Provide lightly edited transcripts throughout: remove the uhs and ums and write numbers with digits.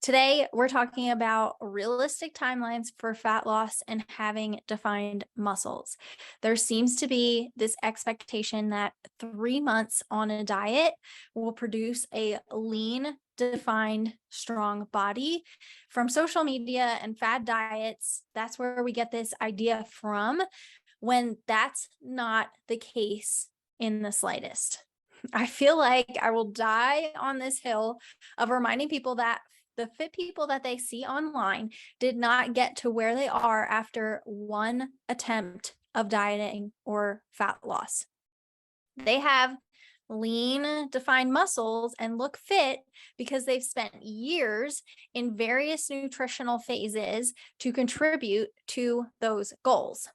Today, we're talking about realistic timelines for fat loss and having defined muscles. There seems to be this expectation that 3 months on a diet will produce a lean, defined, strong body. From social media and fad diets, that's where we get this idea from, when that's not the case in the slightest. I feel like I will die on this hill of reminding people that the fit people that they see online did not get to where they are after one attempt of dieting or fat loss. They have lean, defined muscles and look fit because they've spent years in various nutritional phases to contribute to those goals.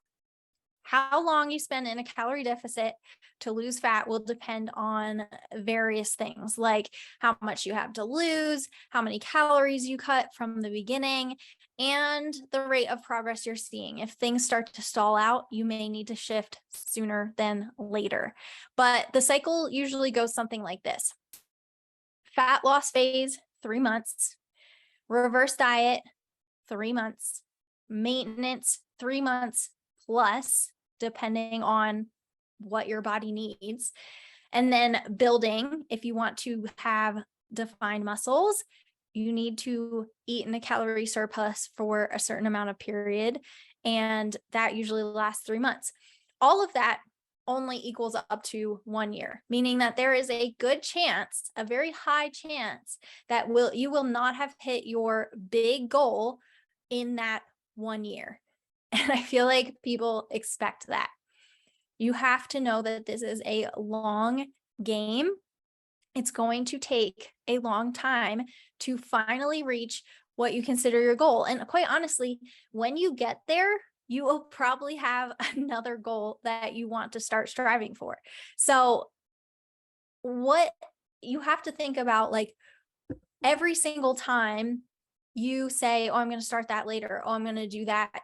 How long you spend in a calorie deficit to lose fat will depend on various things, like how much you have to lose, how many calories you cut from the beginning, and the rate of progress you're seeing. If things start to stall out, you may need to shift sooner than later. But the cycle usually goes something like this: fat loss phase, 3 months, reverse diet, 3 months, maintenance, 3 months plus, depending on what your body needs. And then building, if you want to have defined muscles, you need to eat in a calorie surplus for a certain amount of period. And that usually lasts 3 months. All of that only equals up to 1 year, meaning that there is a good chance, a very high chance, that you will not have hit your big goal in that 1 year. And I feel like people expect that. You have to know that this is a long game. It's going to take a long time to finally reach what you consider your goal. And quite honestly, when you get there, you will probably have another goal that you want to start striving for. So, what you have to think about, like, every single time you say, oh, I'm going to start that later. Oh, I'm going to do that.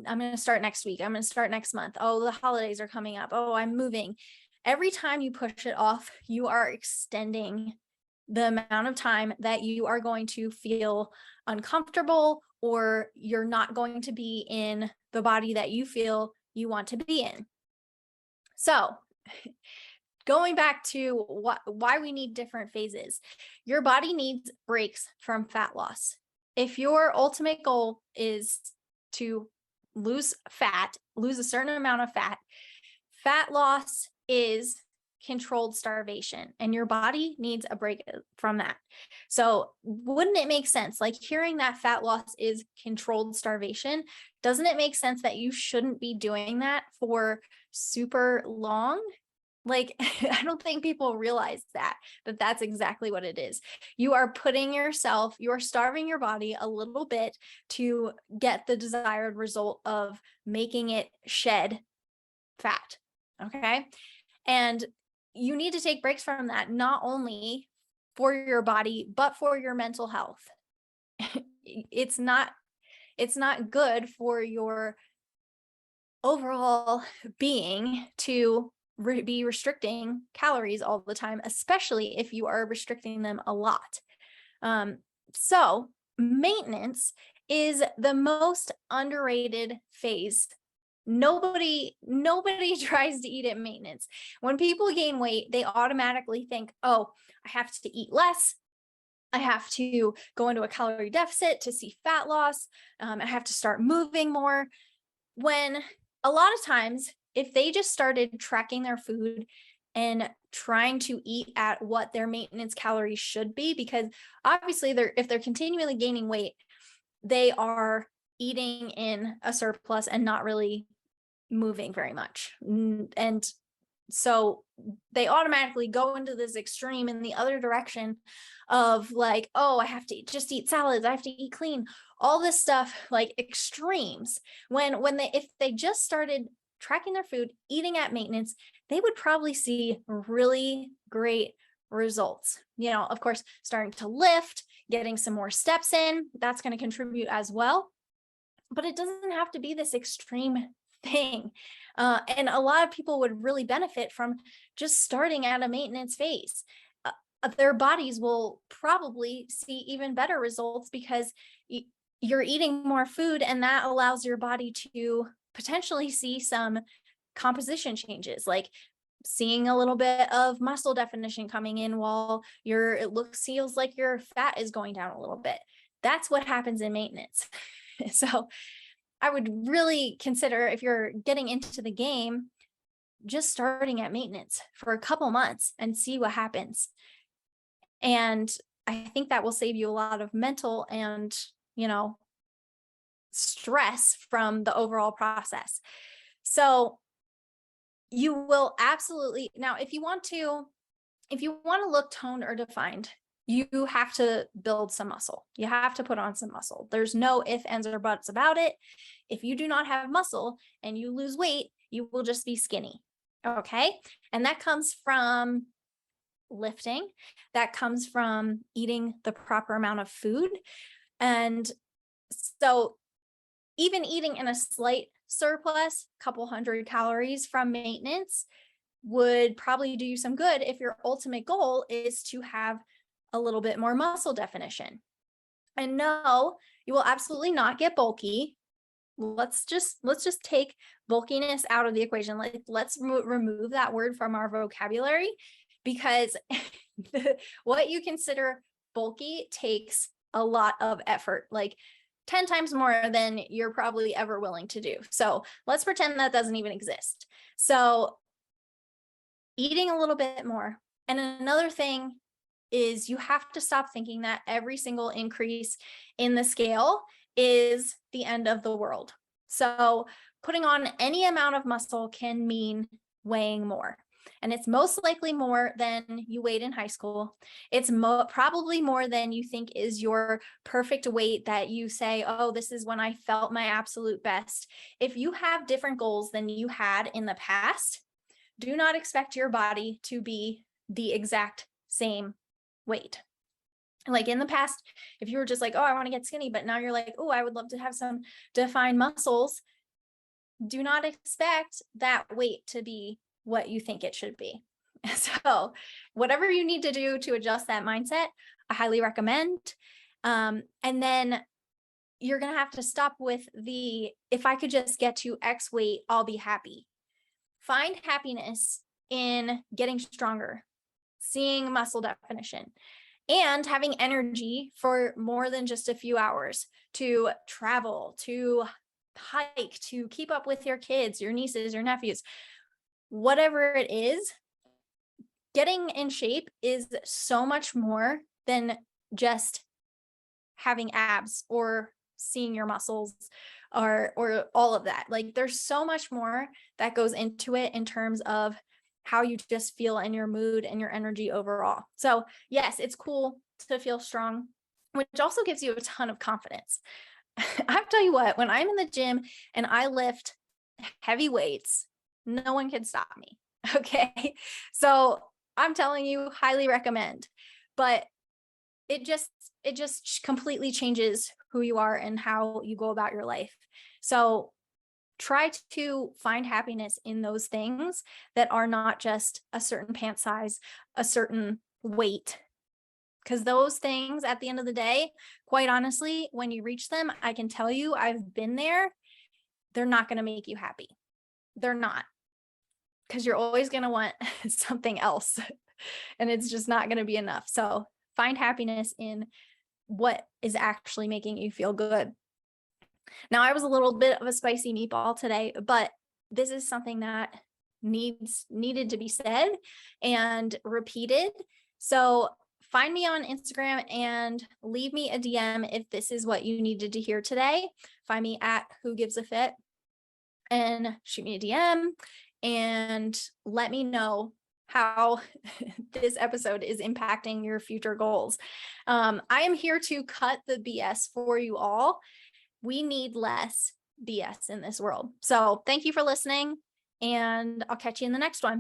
I'm going to start next week. I'm going to start next month. Oh, the holidays are coming up. Oh, I'm moving. Every time you push it off, you are extending the amount of time that you are going to feel uncomfortable, or you're not going to be in the body that you feel you want to be in. So, going back to why we need different phases, your body needs breaks from fat loss. If your ultimate goal is to lose fat, lose a certain amount of fat, fat loss is controlled starvation, and your body needs a break from that. So, wouldn't it make sense, like, hearing that fat loss is controlled starvation, doesn't it make sense that you shouldn't be doing that for super long? Like, I don't think people realize that that's exactly what it is. You are you are starving your body a little bit to get the desired result of making it shed fat. Okay. And you need to take breaks from that, not only for your body, but for your mental health. it's not, it's not good for your overall being to be restricting calories all the time, especially if you are restricting them a lot. So maintenance is the most underrated phase. Nobody tries to eat at maintenance. When people gain weight, they automatically think, oh, I have to eat less. I have to go into a calorie deficit to see fat loss. I have to start moving more. When a lot of times, if they just started tracking their food and trying to eat at what their maintenance calories should be, because obviously if they're continually gaining weight, they are eating in a surplus and not really moving very much. And so they automatically go into this extreme in the other direction of, like, oh, I have to just eat salads, I have to eat clean, all this stuff, like extremes. If they just started tracking their food, eating at maintenance, they would probably see really great results. Of course, starting to lift, getting some more steps in, that's going to contribute as well. But it doesn't have to be this extreme thing. And a lot of people would really benefit from just starting at a maintenance phase. their bodies will probably see even better results because you're eating more food, and that allows your body to potentially see some composition changes, like seeing a little bit of muscle definition coming in while feels like your fat is going down a little bit. That's what happens in maintenance. So I would really consider, if you're getting into the game, just starting at maintenance for a couple months and see what happens. And I think that will save you a lot of mental and, stress from the overall process. So you will absolutely, now, if you want to look toned or defined, you have to build some muscle. You have to put on some muscle. There's no ifs, ands, or buts about it. If you do not have muscle and you lose weight, you will just be skinny. Okay. And that comes from lifting. That comes from eating the proper amount of food. And so even eating in a slight surplus, couple hundred calories from maintenance, would probably do you some good if your ultimate goal is to have a little bit more muscle definition. And no, you will absolutely not get bulky. Let's just take bulkiness out of the equation. Let's remove that word from our vocabulary, because what you consider bulky takes a lot of effort, like 10 times more than you're probably ever willing to do. So let's pretend that doesn't even exist. So eating a little bit more. And another thing is, you have to stop thinking that every single increase in the scale is the end of the world. So putting on any amount of muscle can mean weighing more. And it's most likely more than you weighed in high school. It's probably more than you think is your perfect weight that you say, oh, this is when I felt my absolute best. If you have different goals than you had in the past, do not expect your body to be the exact same weight. Like in the past, if you were just like, oh, I want to get skinny, but now you're like, oh, I would love to have some defined muscles, do not expect that weight to be what you think it should be. So whatever you need to do to adjust that mindset, I highly recommend. And then you're going to have to stop with if I could just get to X weight, I'll be happy. Find happiness in getting stronger, seeing muscle definition, and having energy for more than just a few hours to travel, to hike, to keep up with your kids, your nieces, your nephews, whatever it is. Getting in shape is so much more than just having abs or seeing your muscles or all of that. Like, there's so much more that goes into it in terms of how you just feel and your mood and your energy overall. So yes, it's cool to feel strong, which also gives you a ton of confidence. I'll tell you what, when I'm in the gym and I lift heavy weights, no one can stop me. Okay. So I'm telling you, highly recommend, but it just completely changes who you are and how you go about your life. So try to find happiness in those things that are not just a certain pant size, a certain weight, because those things at the end of the day, quite honestly, when you reach them, I can tell you, I've been there, they're not going to make you happy. They're not, because you're always going to want something else and it's just not going to be enough. So find happiness in what is actually making you feel good. Now, I was a little bit of a spicy meatball today, but this is something that needed to be said and repeated. So find me on Instagram and leave me a DM if this is what you needed to hear today. Find me at Who Gives a Fit and shoot me a DM and let me know how this episode is impacting your future goals. I am here to cut the BS for you all. We need less BS in this world. So thank you for listening, and I'll catch you in the next one.